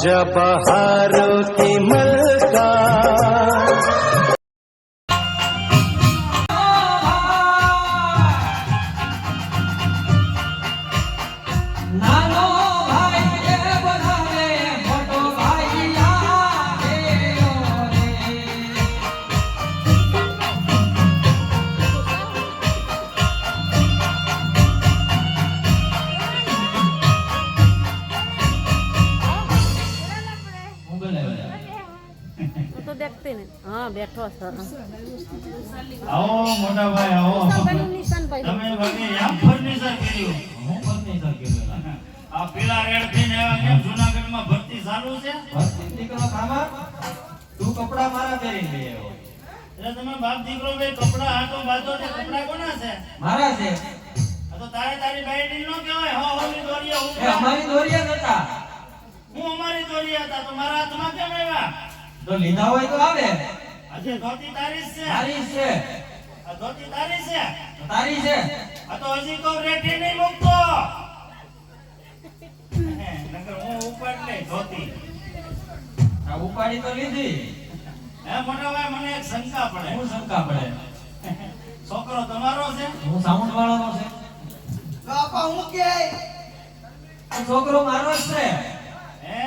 जब बहारों की मलका तो देखते नहीं। हाँ बैठो सर आओ मोटा भाई आओ निशान भाई તમે ભાગે યા ફર્નિચર કર્યું હું ફર્નિચર કર્યું આ પેલા રેડ થઈને આવ્યા કેમ જૂનાગઢમાં ભરતી ચાલુ છે ભરતી દીકરો ખામા તું કપડા મારા પહેરી લે એટલે તમે બાપ દીકરો બે કપડા હાટો બાજો તે કપડા કોના છે મારા છે આ તો તારી બાઈડી નો કહેવાય હો હોની દોરિયા હું અમારી દોરિયા હતા હું અમારી દોરિયા હતા તો મારા હાથમાં કેમ આવ્યા તો લીધા હોય તો આવે આજે ધોતી તારી છે આ ધોતી તારી છે આ તો હજી કો રેઠી નહીં મૂકતો નકર હું ઉપાડ લે ધોતી આ ઉપાડી તો લીધી હે મોટા ભાઈ મને એક શંકા પડે હું શંકા પડે છોકરો તમારો છે હું સાઉન્ડ વાળાનો છે બાપા હું કે આ છોકરો મારો જ છે હે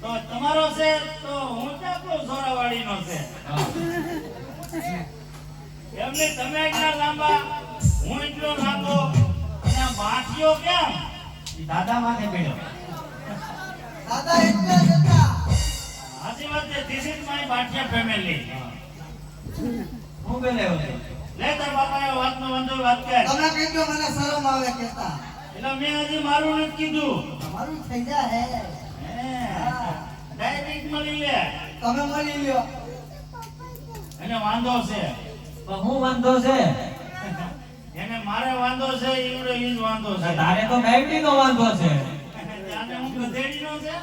તો તમારો છે તો હું ચાપલો સોરાવાડીનો છે એમને તમે એટલા લાંબા હું એટલો લાંબો અને આ બાઠિયો કેમ ઈ દાદા માથે પડ્યો દાદા એટલા જતા હાજી વાત છે this is my Bathia family હું બેલે હોતે લે તાર બાપાએ વાતનો વાંધો વાત કર તમે કહેજો મને શરમ આવે કેતા એટલે મેં હજી મારું નથી કીધું મારું થઈ જા હે ડાયરેક્ટ મળી લે તમે મળી લ્યો એને વાંધો છે પણ હું વાંધો છે એને મારે વાંધો છે ઈવડે ઈ જ વાંધો છે તારે તો બેવડી નો વાંધો છે જાને હું ગધેડી નો છે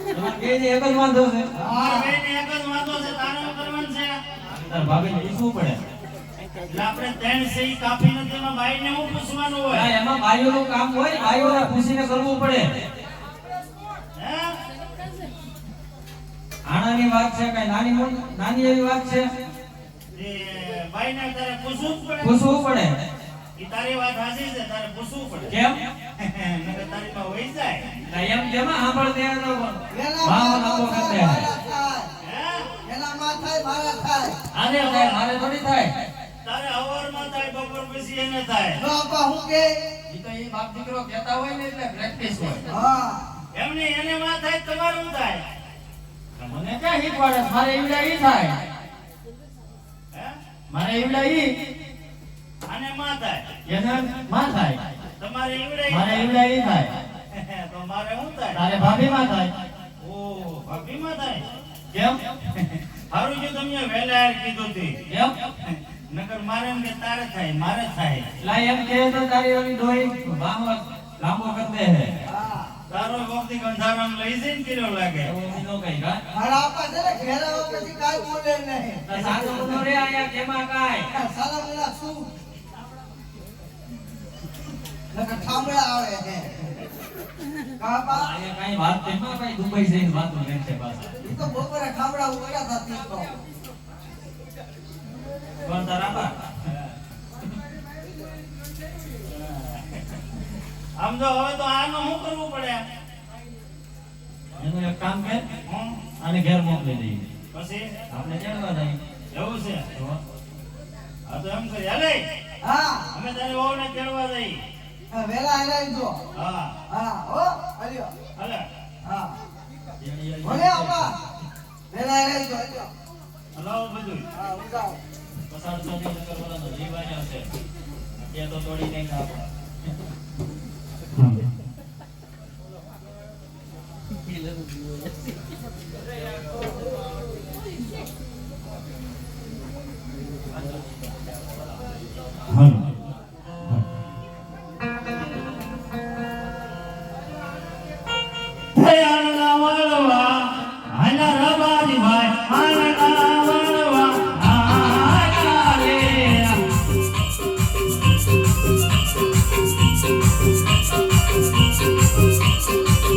તમારે બેયને એક જ વાંધો છે અમાર બેયને એક જ વાંધો છે તારે શું કરવાનું છે તાર ભાભીને પૂછવું પડે એટલે આપણે ત્રણ છે ઈ કાફી નથી એમાં બાઈને હું પૂછવાનું હોય ના એમાં ભાઈઓનું કામ હોય ભાઈઓને પૂછીને કરવું પડે હે આનાની વાત છે કઈ નાની એવી વાત છે એ બાઈને તારે પૂછવું જ પડે પૂછવું પડે ઈ તારી વાત સાચી છે તારે પૂછવું પડે કેમ નકર તારી માં હોઈ જાય ના એમ કેમાં સાંભળતે તો વેલા વાહ લાંબો કરતે હે હે વેલા માં થાય મારા થાય આને થાય મારે થોડી થાય તારે હવારમાં થાય બપોર પછી એને થાય બાપા હું કે ઈ તો ઈ બાપ દીકરો કહેતા હોય ને એટલે પ્રેક્ટિસ હોય હા એમને એને માં થાય તમારું થાય મને ક્યાં શીખવાડે મારે ઈવડા ઈ થાય હે મારે ઈવડા ઈ આને માં થાય એને માં થાય તમારે ઈવડે મારે ઈવડા ઈ થાય તો મારે શું થાય તારે ભાભી માં થાય ઓ ભાભી માં થાય કેમ હારું જો તમે વહેલા યાર કીધું તી કેમ નકર મારે એમ કે તારે થાય મારે થાય લા એમ કહે તો તારી ઓલી ડોઈ વાહ લાંબો કરતે હે તારો વખતે ગંધારામ લઈ જઈને કર્યો લાગે એવું નો કઈ કા મારા આપા છે ને ઘેરા પછી કાઈ બોલે નહીં સાચો બોલો રે આયા કેમાં કાય સાલા મુલા શું નકર ઠામડા આવે હે કાપા આયા કઈ વાત તેમાં કઈ દુબઈ જઈને વાતો કરે છે પાછા ઈ તો બપોરે ઠામડા ઉગડ્યા હતા તી તો કોણ તારા બા આમ તો હવે તો આનું શું કરવું પડે એનું એક કામ કર હું આને ઘેર મોકલી દઈએ પછી આપણે ચડવા દઈએ એવું છે તો હા તો એમ કરી હાલે હા અમે તારી વહુને તેડવા જઈ વેલા હલાઈ જો હા હા હો હલ્યો હાલે હા ભલે આપા વેલા હલાઈ જો હલ્યો હલાવો બધું હા ઉગાવ પસાર તો નહીં કરવાનો જીવ આયા છે કે તો તોડી નહીં ખાવ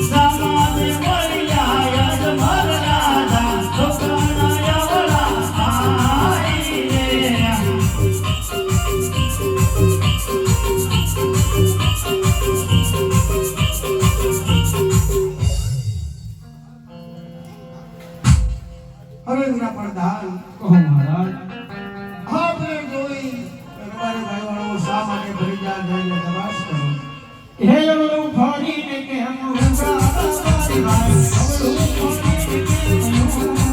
सा હવે વિના પ્રધાન કહો મહારાજ. આપણે જોઈ રબારી ભાઈ વાળો શા માટે ભરી જાય જઈને તપાસ કરો. હે અવળું ફરીને કેમ ઉભા રબારી ભાઈ, અવળું ફરીને કેમ ઉભા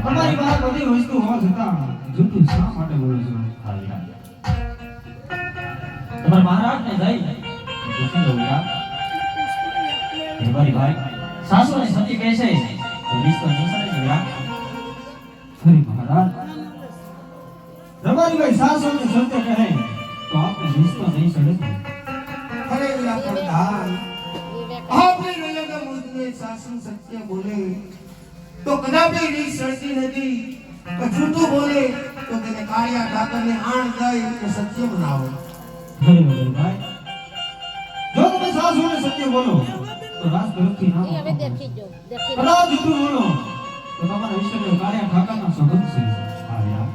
તમારી પાસે બધી વસ્તુ હોવા છતાં જૂઠું શા માટે બોલો છો? તમારા મહારાજને જઈ પૂછી લઉં યાર. હે મારી ભાઈ, સાસુ અને સતી કહે છે તો રિશ્તો નહીં સડે છે યાર. ખરી મહારાજ, રબારીભાઈ સાસુ અને સત્ય કહે તો આપણે રિશ્તો નહીં સડે. અરે વિના પ્રધાન એ બેઠો આપણે નયના મુજને શાસન સત્ય બોલે તો કદાપી રીત સળતી નથી. જૂઠું બોલે તો તેને કાળિયા ઠાકરને આણ દઈ કે સત્ય બનાવો. ખરી રબારીભાઈ, જો તમે સાસુ અને સત્ય બોલો તો રાજ તરફથી ના એ હવે મોકલો. દેખી જો દેખી લો. કદાચ જૂઠું બોલો તો તમારા ઈષ્ટદેવ કાળિયા ઠાકરના સંબંધ છે. હા યાર.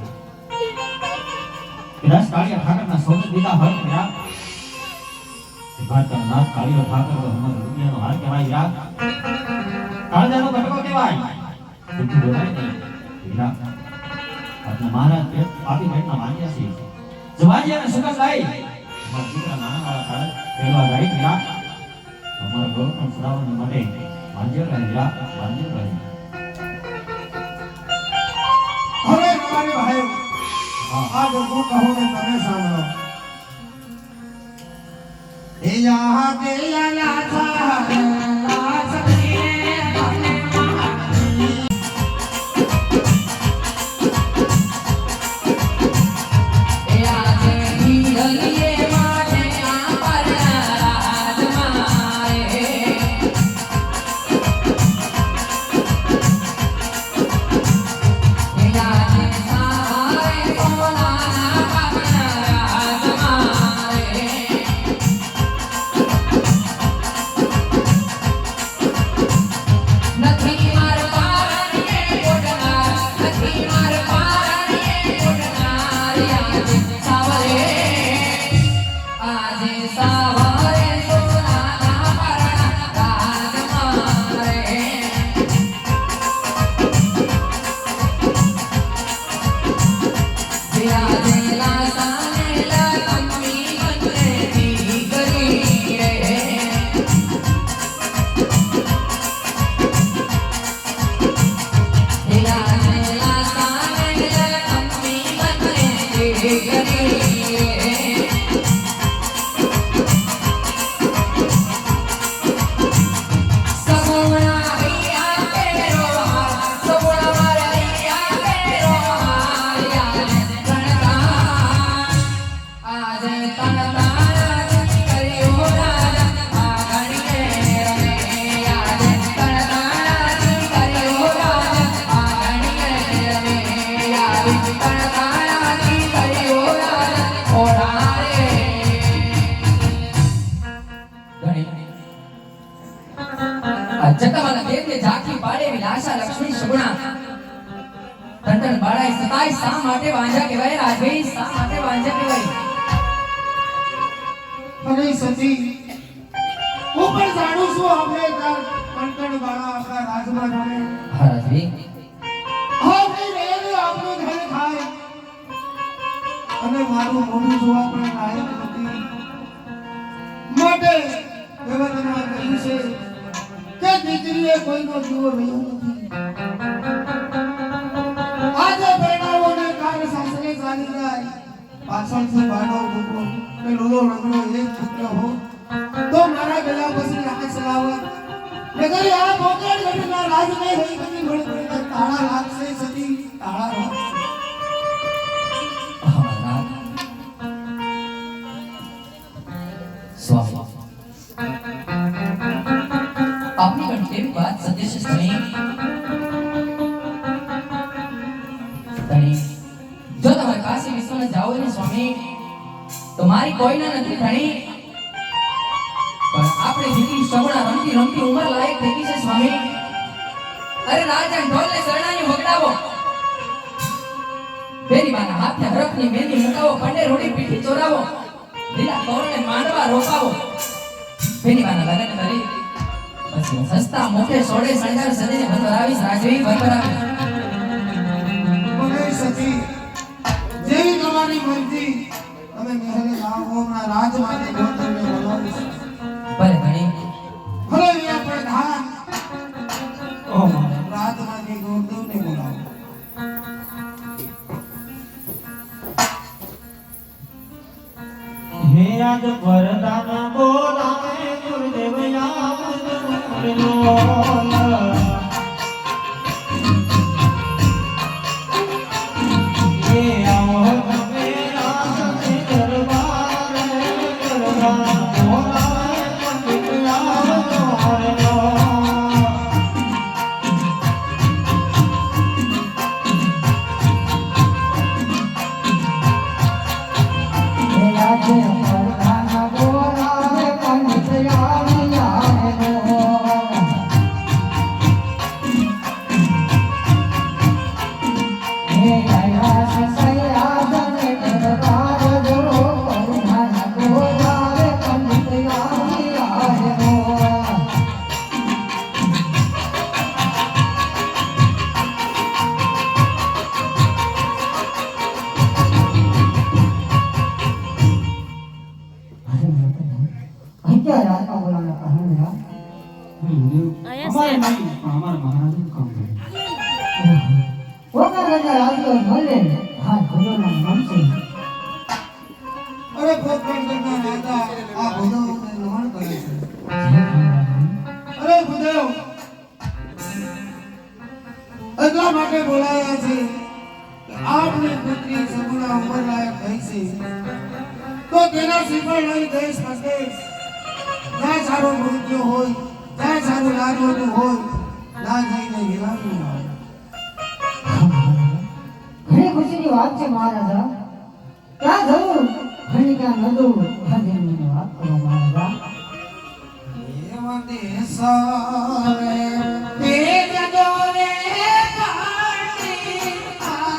કદાચ કાળિયા ઠાકરના સૌને દીધા હોય ને યાર. એ ભારતના નાથ કાળિયો ઠાકર તો હમણાં રૂપિયાનો હાર કહેવાય યાર. કાળજાનો કટકો કહેવાય. જૂઠું બોલાય નહીં યાર. આપણા મહારાજ કે આપી ભાઈના માન્યા છે. જવાજી અને સુગંધ લાઈ અમારા દીકરા નાના વાળા કાળજ પહેલા ગાઈ યાર. અમારા ગૌરવ સદાવન માટે માંજ્ય રહે યાર, માંજ્ય રહે. હવે રબારી ભાઈ આ જો હું કહું ને તમે સાંભળો. એ યા કે યા લાથા જગતમાના દેવને ઝાંખી પાડે એવી લાશા લક્ષ્મી સુગુણા તંતન બાળાએ સતાય શા માટે વાંજા કહેવાય રાજભાઈ, શા માટે વાંજા કહેવાય? અરે સતી હું પણ જાણું છું આપણે કંકણ વાળા આખા રાજમાં રમે. હા રાજભાઈ, આપણે રેલું આપણું ઘર ખાય અને મારું મોઢું જોવા પણ લાયક નથી. માટે દેવતાના કહ્યું છે કે દીકરીએ કોઈનો જીવો રહ્યો નથી. આજે બેટાઓને કાળ સાસરે ચાલી જાય પાછળથી ભાડો મૂકો કે લોલો રંગનો એક પુત્ર હો તો મારા ગળા પછી રાખ સલાવત નગર આ મોકળ ગઢના રાજ મે હઈ બની ભળ તાળા લાગશે સતી તાળા લાગશે. મહારાજ સ્વામી આપની પણ કેવી વાત સત્ય છે ધણી? ધણી, જો તમારે કાશી વિશ્વનાથ જાવું હોય ને સ્વામી, તો મારી કોઈના નથી ધણી, પણ આપણે દીકરી સગુણા રમતી રમતી ઉંમર લાયક થઈ ગઈ છે સ્વામી. અરે રાજા ઢોલને શરણાઈ વગડાવો, બેની માના હાથે હરખની મહેંદી મુકાવો, પંડે રોડી પીઠી ચોરાવો, લીલા તોરણે માંડવા રોપાવો, બેની માના લગન કરી પછી સસ્તા મોટે સોડે શણગાર સજીને ભરભરાવીશ રાજવી ભરભરાવીશ. મને સતી જેવી તમારી મરજી, તમે મહેલે લાહોના રાજમાને ગોતરને બોલાવીશ. ભલે ધણી. ભલે અહીંયા પ્રધાન ઓ મહારાજ રાજમાને ગોતરને બોલાવો. હે આજ પરદાન બોલાવે ગુરુદેવ યાદ કરલો. હે આવો તમે આસને દરબાર પરદાન બોલાવે પંડિત યાદ કરલો. અમારે નહીં, પણ અમારા મહારાજનું કામ કરે. અરે પોતપોતાના રાજા આ ભૂદેવને નમન કરે છે. અરે ભૂદેવ, એટલા માટે બોલાયા છે કે આપની પુત્રી સગુણા ઉંમર લાયક થઈ છે, તો તેના શ્રીફળ લઈ દેશ પરદેશ જ્યાં સારું મૃત્યુ હોય, જ્યાં સારું લાગવાનું હોય, ના જઈને હિરાવી આવે. ઘણી ખુશીની વાત છે મહારાજા. ક્યાં જવું ઘણી ક્યાં નદું હાજરીની વાત કરો મહારાજા. એવા દેસારે તે જજો રે કાઢી આવે.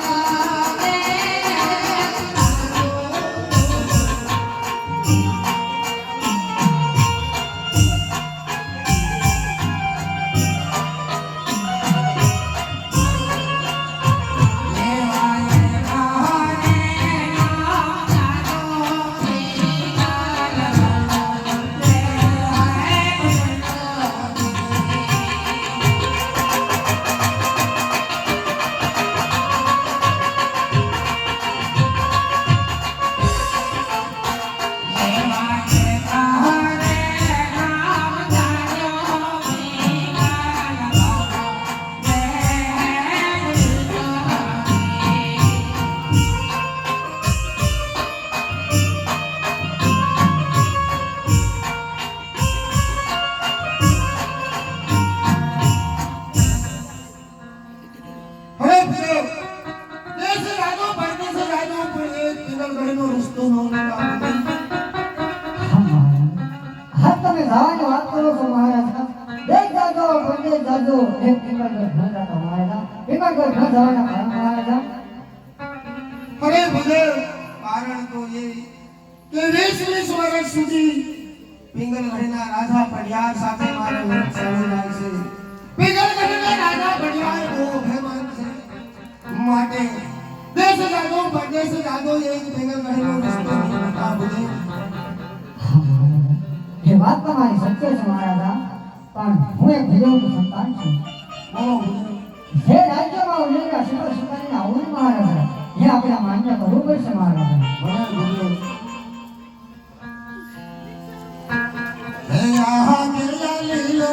અરે ભૂદેવ, કારણ તો એ કે 20 વર્ષ સુધી પિંગલગઢના રાજા પડિયાર સાથે મારે લગ્ન ચાલુ જાય છે. પિંગલગઢના રાજા પડિયાર બહુ અભિમાન છે, માટે દેશ જાગો પરદેશ જાગો એ પિંગલગઢનો રસ્તો નહીં બતા. ભૂદેવ, એ વાત તમારી સત્ય છે મહારાજા, પણ હું એક ભૂદેવનું સંતાન છું. બોલો ભૂદેવ. જે રાજ્યમાં ઉલ્લેખા શિખર સુકાઈને આવું મહારાજા, એ આપણે માન્ય કરવું પડશે મહારાજા. બોલો ભૂદેવ. હે આહા કેલા લીલો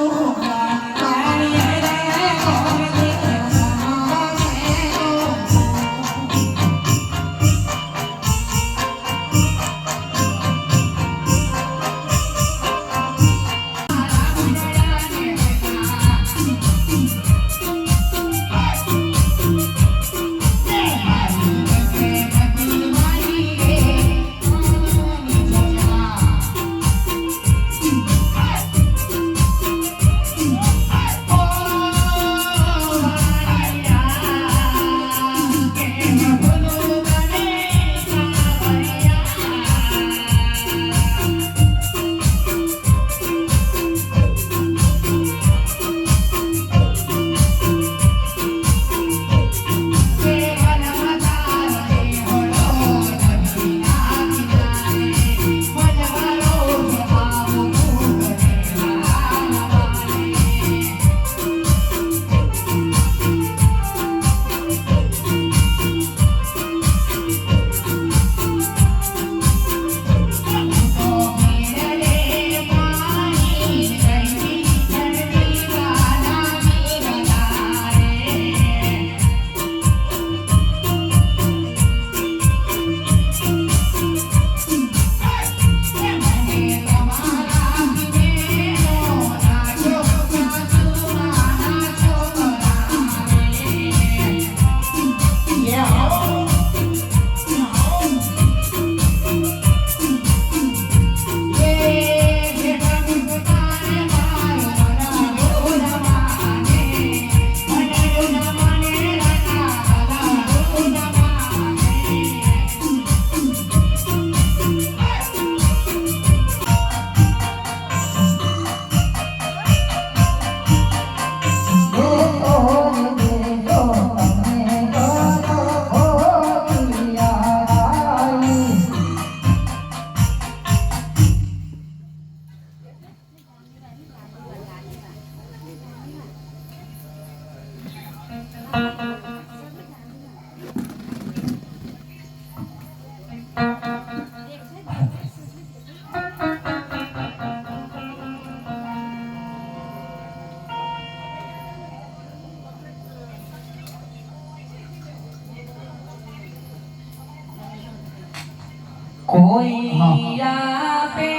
કોઈ આપે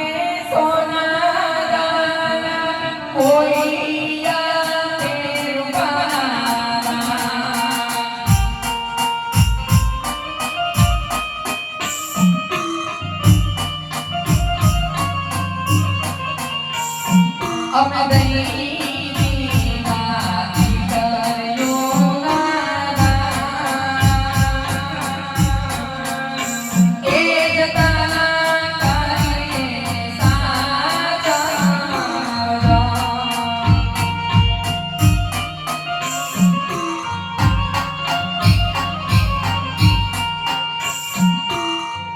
સોના દાના, કોઈ આપે રૂપાના, અમે દઈ મારી કર્યો નાના, એ જતા કરે સાચા.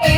એ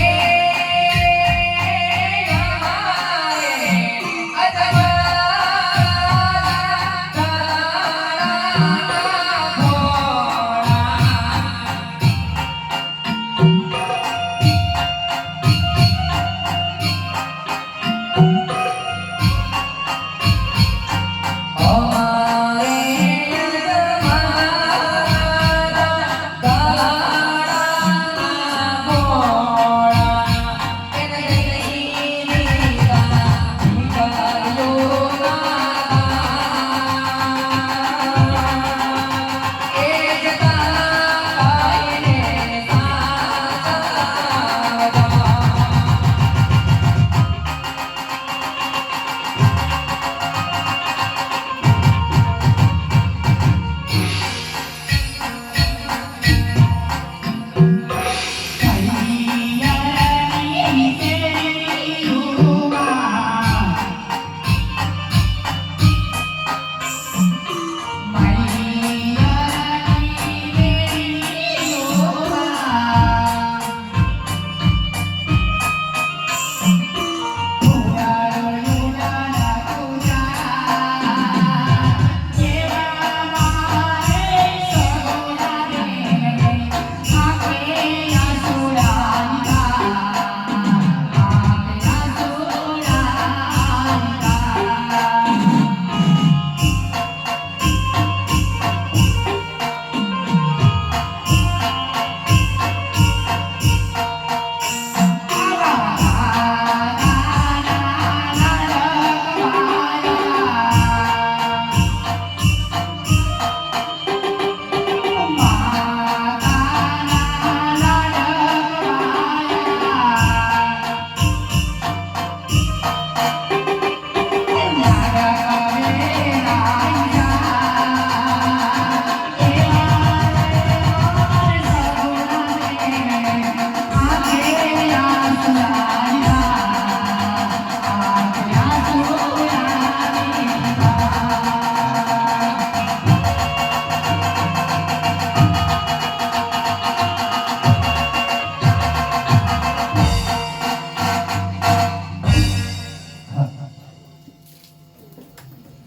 અમારે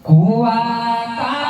કુવા